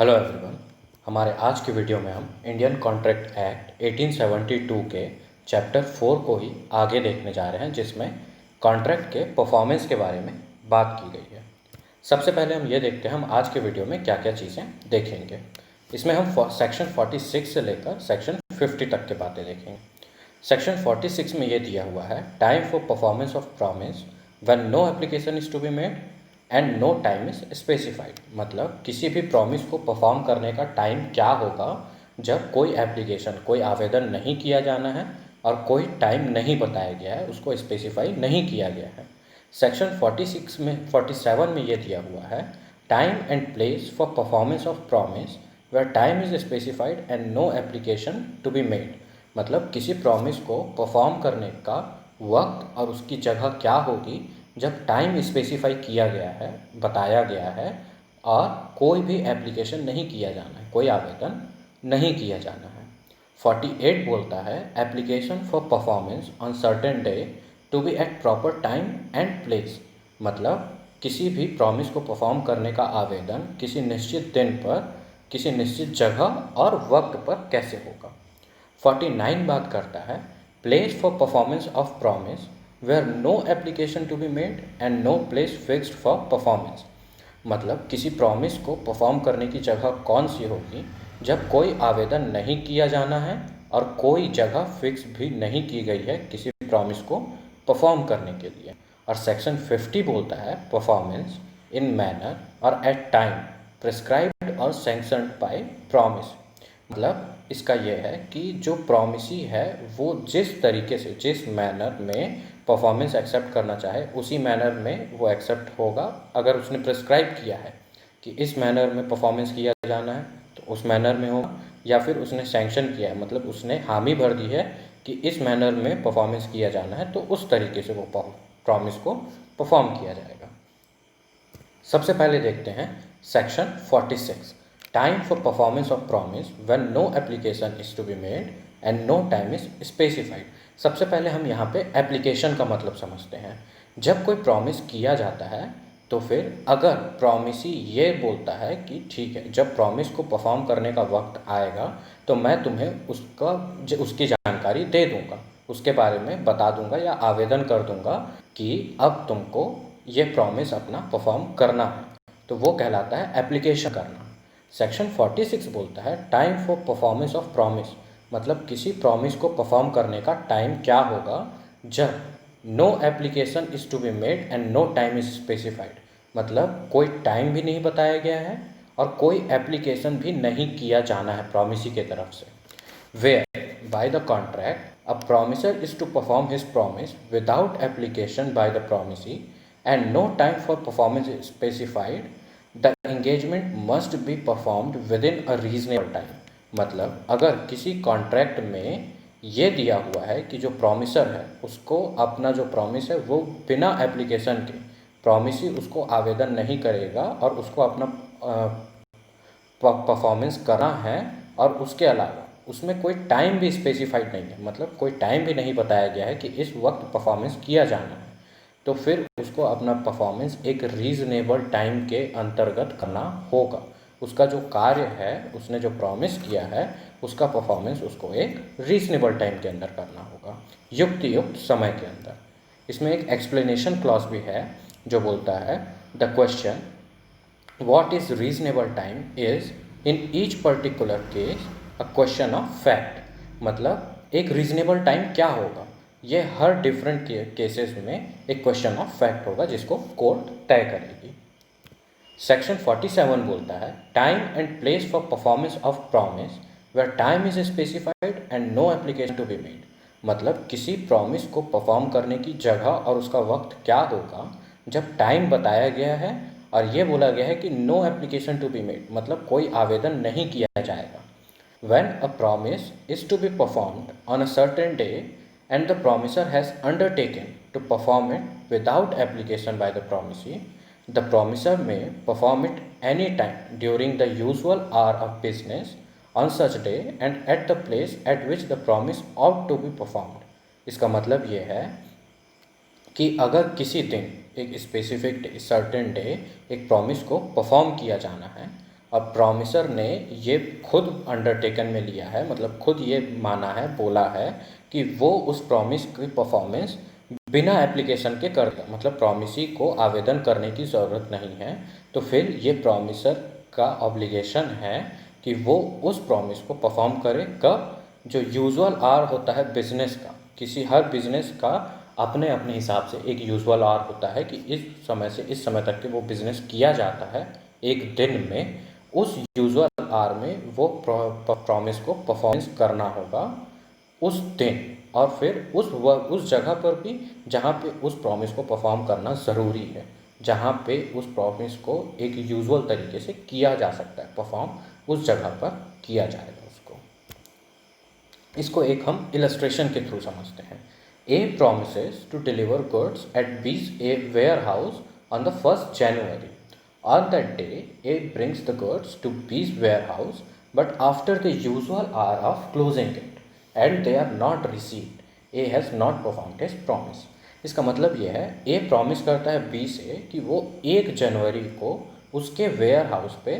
Hello everyone. हमारे आज की वीडियो में हम इंडियन कॉन्ट्रैक्ट एक्ट 1872 के चैप्टर 4 को ही आगे देखने जा रहे हैं, जिसमें कॉन्ट्रैक्ट के परफॉर्मेंस के बारे में बात की गई है। सबसे पहले हम ये देखते हैं हम आज के वीडियो में क्या क्या चीज़ें देखेंगे। इसमें हम सेक्शन 46 से लेकर सेक्शन 50 तक की बातें देखेंगे। सेक्शन 46 में ये दिया हुआ है, time for performance of promise when no application is to be made and no time is specified. मतलब किसी भी प्रॉमिस को परफॉर्म करने का टाइम क्या होगा जब कोई एप्लीकेशन, कोई आवेदन नहीं किया जाना है और कोई टाइम नहीं बताया गया है, उसको स्पेसिफाई नहीं किया गया है। सेक्शन 47 में ये दिया हुआ है, time and place for performance of promise where time is specified and no application to be made. मतलब किसी प्रॉमिस को परफॉर्म करने का वक्त और उसकी जगह क्या होगी जब टाइम स्पेसिफाई किया गया है, बताया गया है और कोई भी एप्लीकेशन नहीं किया जाना है, कोई आवेदन नहीं किया जाना है। 48 बोलता है, application for performance on certain day to be at proper time and place. मतलब किसी भी प्रॉमिस को परफॉर्म करने का आवेदन किसी निश्चित दिन पर, किसी निश्चित जगह और वक्त पर कैसे होगा। 49 बात करता है, place for performance of promise where no application to be made and no place fixed for performance. मतलब किसी प्रॉमिस को परफॉर्म करने की जगह कौन सी होगी जब कोई आवेदन नहीं किया जाना है और कोई जगह फिक्स भी नहीं की गई है किसी प्रॉमिस को परफॉर्म करने के लिए। और सेक्शन 50 बोलता है, performance in manner or at time prescribed और सैंक्शनड बाय प्रॉमिस। मतलब इसका यह है कि जो प्रॉमिसी है वो जिस तरीके से, जिस मैनर में परफॉर्मेंस एक्सेप्ट करना चाहे उसी मैनर में वो एक्सेप्ट होगा। अगर उसने प्रिस्क्राइब किया है कि इस मैनर में परफॉर्मेंस किया जाना है तो उस मैनर में होगा, या फिर उसने सैंक्शन किया है, मतलब उसने हामी भर दी है कि इस मैनर में परफॉर्मेंस किया जाना है, तो उस तरीके से वो प्रॉमिस को परफॉर्म किया जाएगा। सबसे पहले देखते हैं section 46, time for performance of promise when no application is to be made and no time is specified. सबसे पहले हम यहाँ पे एप्लीकेशन का मतलब समझते हैं। जब कोई प्रॉमिस किया जाता है तो फिर अगर प्रॉमिसी ये बोलता है कि ठीक है, जब प्रॉमिस को परफॉर्म करने का वक्त आएगा तो मैं तुम्हें उसकी जानकारी दे दूँगा, उसके बारे में बता दूँगा या आवेदन कर दूँगा कि अब तुमको ये प्रॉमिस अपना परफॉर्म करना है, तो वो कहलाता है एप्लीकेशन करना। सेक्शन 46 बोलता है, time for performance of promise. मतलब किसी प्रॉमिस को परफॉर्म करने का टाइम क्या होगा जब no application is to be made and no time is specified. मतलब कोई टाइम भी नहीं बताया गया है और कोई एप्लीकेशन भी नहीं किया जाना है प्रॉमिसी के तरफ से। Where by the contract a promisor is to perform his promise without application by the promisee and no time for performance is specified, the engagement must be performed within a reasonable time। मतलब अगर किसी contract में ये दिया हुआ है कि जो प्रॉमिसर है उसको अपना जो प्रॉमिस है वो बिना एप्लीकेशन के, प्रॉमिसी उसको आवेदन नहीं करेगा और उसको अपना परफॉर्मेंस करना है, और उसके अलावा उसमें कोई टाइम भी स्पेसिफाइड नहीं है, मतलब कोई टाइम भी नहीं बताया गया है कि इस वक्त परफॉर्मेंस किया जाना है, तो फिर उसको अपना परफॉर्मेंस एक रीज़नेबल टाइम के अंतर्गत करना होगा। उसका जो कार्य है, उसने जो प्रॉमिस किया है, उसका परफॉर्मेंस उसको एक रीज़नेबल टाइम के अंदर करना होगा, युक्त समय के अंदर। इसमें एक एक्सप्लेनेशन क्लॉज भी है जो बोलता है, the question what is reasonable time is in each particular case a question of fact। मतलब एक रीजनेबल टाइम क्या होगा ये हर डिफरेंट केसेस में एक क्वेश्चन ऑफ फैक्ट होगा जिसको कोर्ट तय करेगी। सेक्शन 47 बोलता है, time and place for performance of promise where time is specified and no application to be made. मतलब किसी प्रॉमिस को परफॉर्म करने की जगह और उसका वक्त क्या होगा जब टाइम बताया गया है और ये बोला गया है कि no application to be made, मतलब कोई आवेदन नहीं किया जाएगा। When a promise is to be performed on a certain day and the promisor has undertaken to perform it without application by the promisee, the promisor may perform it any time during the usual hour of business on such day and at the place at which the promise ought to be performed. इसका मतलब ये है कि अगर किसी दिन, एक specific day, certain day, एक प्रॉमिस को परफॉर्म किया जाना है और प्रॉमिसर ने ये खुद अंडरटेकन में लिया है, मतलब खुद ये माना है, बोला है कि वो उस प्रॉमिस की परफॉर्मेंस बिना एप्लीकेशन के कर देगा, मतलब प्रॉमिसी को आवेदन करने की ज़रूरत नहीं है। तो फिर ये प्रॉमिसर का ऑब्लिगेशन है कि वो उस प्रॉमिस को परफॉर्म करे। कब? जो यूजुअल आवर होता है बिजनेस का, किसी हर बिजनेस का अपने अपने हिसाब से एक यूजुअल आवर होता है कि इस समय से इस समय तक के वो बिज़नेस किया जाता है एक दिन में। उस यूजुअल आवर में वो प्रॉमिस को परफॉर्मेंस करना होगा उस दिन, और फिर उस जगह पर भी जहाँ पे उस प्रॉमिस को परफॉर्म करना ज़रूरी है, जहाँ पे उस प्रॉमिस को एक यूजुअल तरीके से किया जा सकता है परफॉर्म, उस जगह पर किया जाएगा उसको। इसको एक हम इलस्ट्रेशन के थ्रू समझते हैं। ए promises to deliver goods at B's A warehouse on the 1st January. On that day, A brings the goods to B's warehouse, but after the usual hour of closing it, and they are not received. A has not performed his promise. इसका मतलब यह है, ए promise करता है B से कि वो 1 जनवरी को उसके वेयर हाउस पे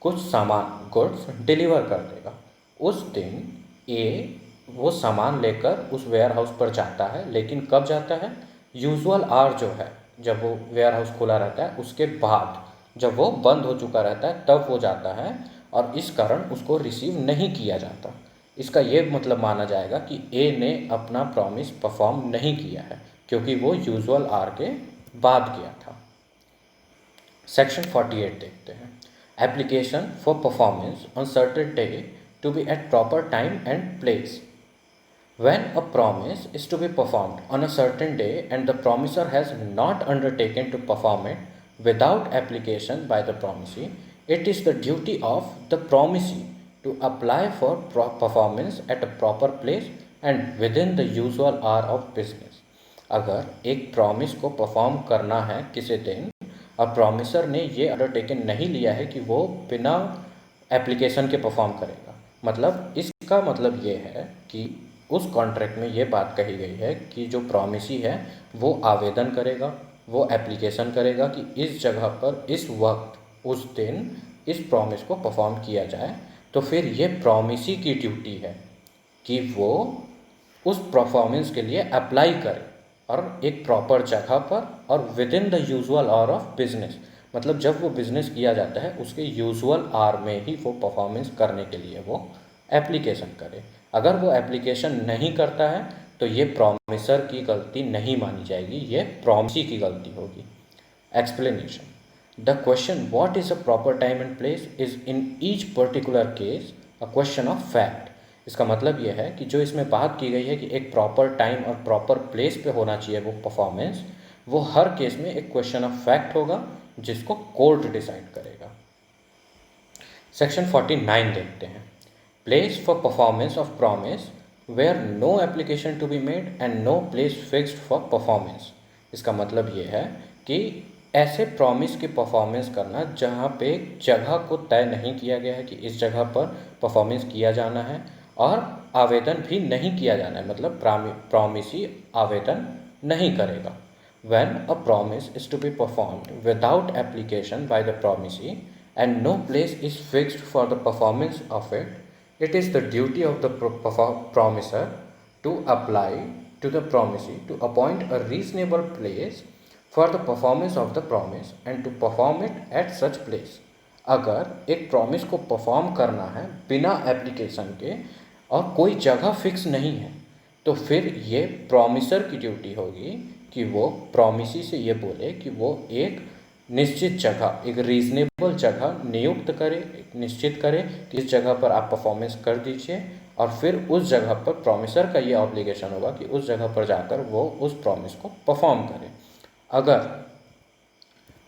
कुछ सामान गुड्स डिलीवर कर देगा। उस दिन ए वो सामान लेकर उस वेयर हाउस पर जाता है, लेकिन कब जाता है? यूजुअल आवर जो है, जब वो वेयर हाउस खुला रहता है उसके बाद, जब वो बंद हो चुका रहता है तब वो जाता है, और इस कारण उसको रिसीव नहीं किया जाता। इसका ये मतलब माना जाएगा कि ए ने अपना प्रॉमिस परफॉर्म नहीं किया है, क्योंकि वो यूजुअल आवर के बाद किया था। सेक्शन 48 देखते हैं। Application for performance on certain day to be at proper time and place. When a promise is to be performed on a certain day and the promiser has not undertaken to perform it without application by the promisee, it is the duty of the promisee to apply for performance at a proper place and within the usual hour of business. अगर एक promise को perform करना है किसी दिन, और promiser ने ये अंडरटेकन नहीं लिया है कि वो बिना एप्लीकेशन के परफॉर्म करेगा, मतलब इसका मतलब ये है कि उस कॉन्ट्रैक्ट में ये बात कही गई है कि जो प्रॉमिसी है वो आवेदन करेगा, वो एप्लीकेशन करेगा कि इस जगह पर इस वक्त उस दिन इस प्रॉमिस को परफॉर्म किया जाए। तो फिर ये प्रॉमिसी की ड्यूटी है कि वो उस परफॉर्मेंस के लिए अप्लाई करे, और एक प्रॉपर जगह पर और with in the usual hour of business, मतलब जब वो बिज़नेस किया जाता है उसके यूजुअल आवर में ही वो परफॉर्मेंस करने के लिए वो एप्लीकेशन करे। अगर वो एप्लीकेशन नहीं करता है तो ये प्रॉमिसर की गलती नहीं मानी जाएगी, ये प्रॉमिसी की गलती होगी। Explanation. The question what is a proper time and place is in each particular case a question of fact. इसका मतलब यह है कि जो इसमें बात की गई है कि एक प्रॉपर टाइम और प्रॉपर प्लेस पे होना चाहिए वो परफॉर्मेंस, वो हर केस में एक क्वेश्चन ऑफ फैक्ट होगा जिसको कोर्ट डिसाइड करेगा। सेक्शन 49 देखते हैं। Place for performance of promise where no application to be made and no place fixed for performance। इसका मतलब ये है कि ऐसे प्रॉमिस की परफॉर्मेंस करना जहाँ पे जगह को तय नहीं किया गया है कि इस जगह पर परफॉर्मेंस किया जाना है, और आवेदन भी नहीं किया जाना है, मतलब प्रॉमिसी आवेदन नहीं करेगा। When a promise is to be performed without application by the promisee and no place is fixed for the performance of it, it is the duty of the promiser to apply to the promisee to appoint a reasonable place for the performance of the promise and to perform it at such place। अगर एक promise को perform करना है बिना application के और कोई जगह फिक्स नहीं है, तो फिर ये प्रॉमिसर की ड्यूटी होगी कि वो प्रॉमिसी से ये बोले कि वो एक निश्चित जगह, एक रीज़नेबल जगह नियुक्त करे, निश्चित करे कि इस जगह पर आप परफॉर्मेंस कर दीजिए, और फिर उस जगह पर प्रॉमिसर का ये ऑब्लिगेशन होगा कि उस जगह पर जाकर वो उस प्रॉमिस को परफॉर्म करे। अगर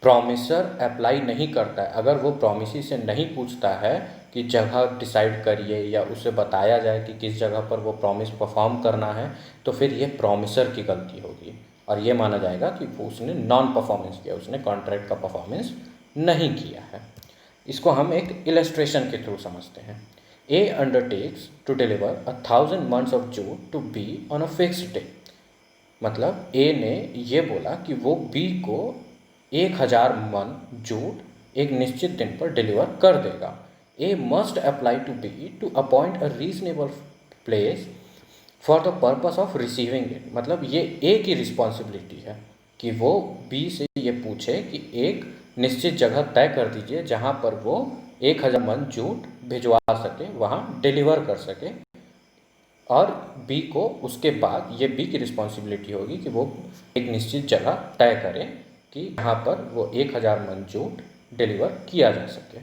प्रॉमिसर अप्लाई नहीं करता है, अगर वो प्रॉमिसी से नहीं पूछता है कि जगह डिसाइड करिए या उसे बताया जाए कि किस जगह पर वो प्रॉमिस परफॉर्म करना है, तो फिर ये प्रॉमिसर की गलती होगी, और ये माना जाएगा कि उसने नॉन परफॉर्मेंस किया, उसने कॉन्ट्रैक्ट का परफॉर्मेंस नहीं किया है। इसको हम एक इलस्ट्रेशन के थ्रू समझते हैं। A undertakes to deliver 1000 months of jute to B on a fixed day। मतलब ए ने ये बोला कि वो बी को 1000 मन जूट एक निश्चित दिन पर डिलीवर कर देगा। A must apply to B to appoint a reasonable place for the purpose of receiving it. मतलब ये ए की रिस्पॉन्सिबिलिटी है कि वो बी से ये पूछे कि एक निश्चित जगह तय कर दीजिए जहाँ पर वो 1000 मन जूट भिजवा सके, वहाँ डिलीवर कर सके। और बी को उसके बाद ये बी की रिस्पॉन्सिबिलिटी होगी कि वो एक निश्चित जगह तय करे कि यहाँ पर वो 1000 मन जूट डिलीवर किया जा सके।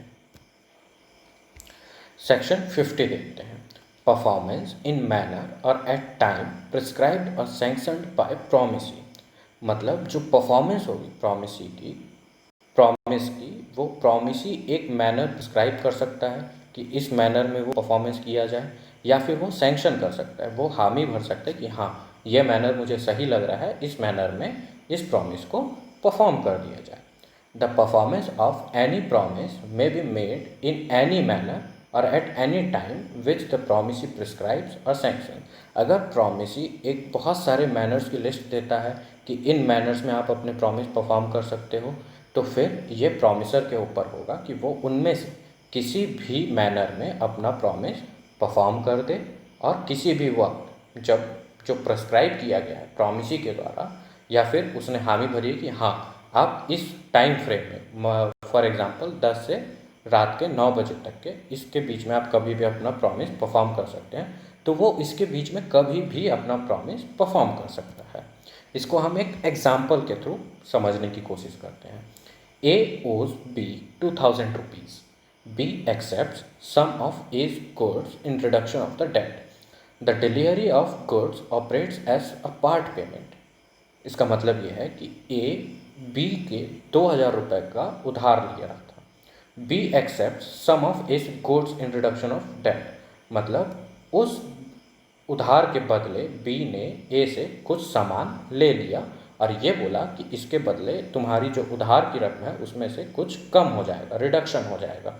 सेक्शन 50 देखते हैं। Performance in manner or at time prescribed और सैंक्शनड बाय प्रोमिसी। मतलब जो परफॉर्मेंस होगी प्रॉमिस की वो प्रॉमिसी एक मैनर प्रिस्क्राइब कर सकता है कि इस मैनर में वो परफॉर्मेंस किया जाए, या फिर वो सैंक्शन कर सकता है, वो हामी भर सकता है कि हाँ ये मैनर मुझे सही लग रहा है, इस मैनर में इस प्रॉमिस को परफॉर्म कर दिया जाए। The performance of any promise may be made in any manner or at any time which the promisee prescribes or sanction. अगर प्रॉमिसी एक बहुत सारे मैनर्स की लिस्ट देता है कि इन मैनर्स में आप अपने प्रॉमिस परफॉर्म कर सकते हो, तो फिर ये प्रॉमिसर के ऊपर होगा कि वो उनमें से किसी भी मैनर में अपना प्रॉमिस परफॉर्म कर दे, और किसी भी वक्त जब जो प्रिस्क्राइब किया गया है प्रॉमिसी के द्वारा, या फिर उसने हामी भरी है कि हाँ आप इस टाइम फ्रेम में, फॉर एग्जांपल 10 से रात के 9 बजे तक के इसके बीच में आप कभी भी अपना प्रॉमिस परफॉर्म कर सकते हैं, तो वो इसके बीच में कभी भी अपना प्रॉमिस परफॉर्म कर सकता है। इसको हम एक एग्जाम्पल के थ्रू समझने की कोशिश करते हैं। A owes B 2000 rupees. B accepts some of A's goods in reduction of the debt. The delivery of goods operates as a part payment. इसका मतलब ये है कि A B के 2000 रुपये का उधार लिया रहा था। B accepts some of A's goods in reduction of debt. मतलब उस उधार के बदले बी ने ए से कुछ सामान ले लिया और ये बोला कि इसके बदले तुम्हारी जो उधार की रकम है उसमें से कुछ कम हो जाएगा, रिडक्शन हो जाएगा।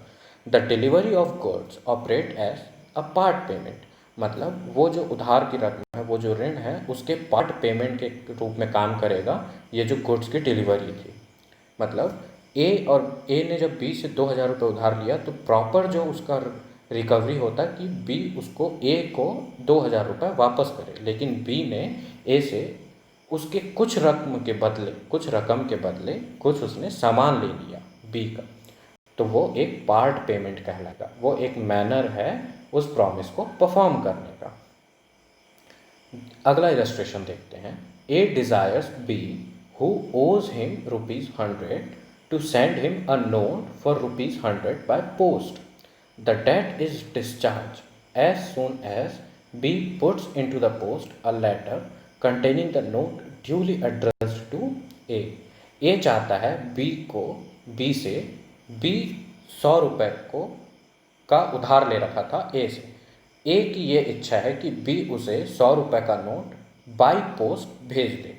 The delivery of goods operate as a part payment. मतलब वो जो उधार की रकम है, वो जो ऋण है, उसके पार्ट पेमेंट के रूप में काम करेगा ये जो गुड्स की डिलीवरी थी। मतलब ए ने जब बी से 2000 रुपये उधार लिया तो प्रॉपर जो उसका रिकवरी होता कि बी उसको ए को 2000 रुपये वापस करे, लेकिन बी ने ए से उसके कुछ रकम के बदले कुछ उसने सामान ले लिया बी का, तो वो एक पार्ट पेमेंट कहलाएगा। वो एक मैनर है उस प्रॉमिस को परफॉर्म करने का। अगला इलस्ट्रेशन देखते हैं। A desires B who owes him ₹100 to send him a note for ₹100 by post. The debt is discharged as soon as B puts into the post a letter containing the note duly addressed to A. A चाहता है B से B 100 रुपये का उधार ले रखा था ए से। ए की ये इच्छा है कि बी उसे 100 रुपये का नोट बाई पोस्ट भेज दे।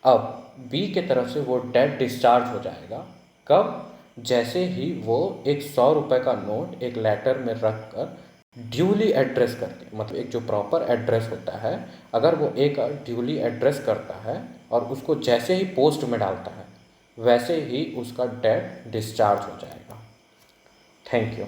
अब बी के तरफ से वो डेट डिस्चार्ज हो जाएगा कब? जैसे ही वो एक 100 रुपये का नोट एक लेटर में रख कर ड्यूली एड्रेस करके, मतलब एक जो प्रॉपर एड्रेस होता है, अगर वो एक ड्यूली एड्रेस करता है और उसको जैसे ही पोस्ट में डालता है वैसे ही उसका डेट डिस्चार्ज हो जाएगा। Thank you.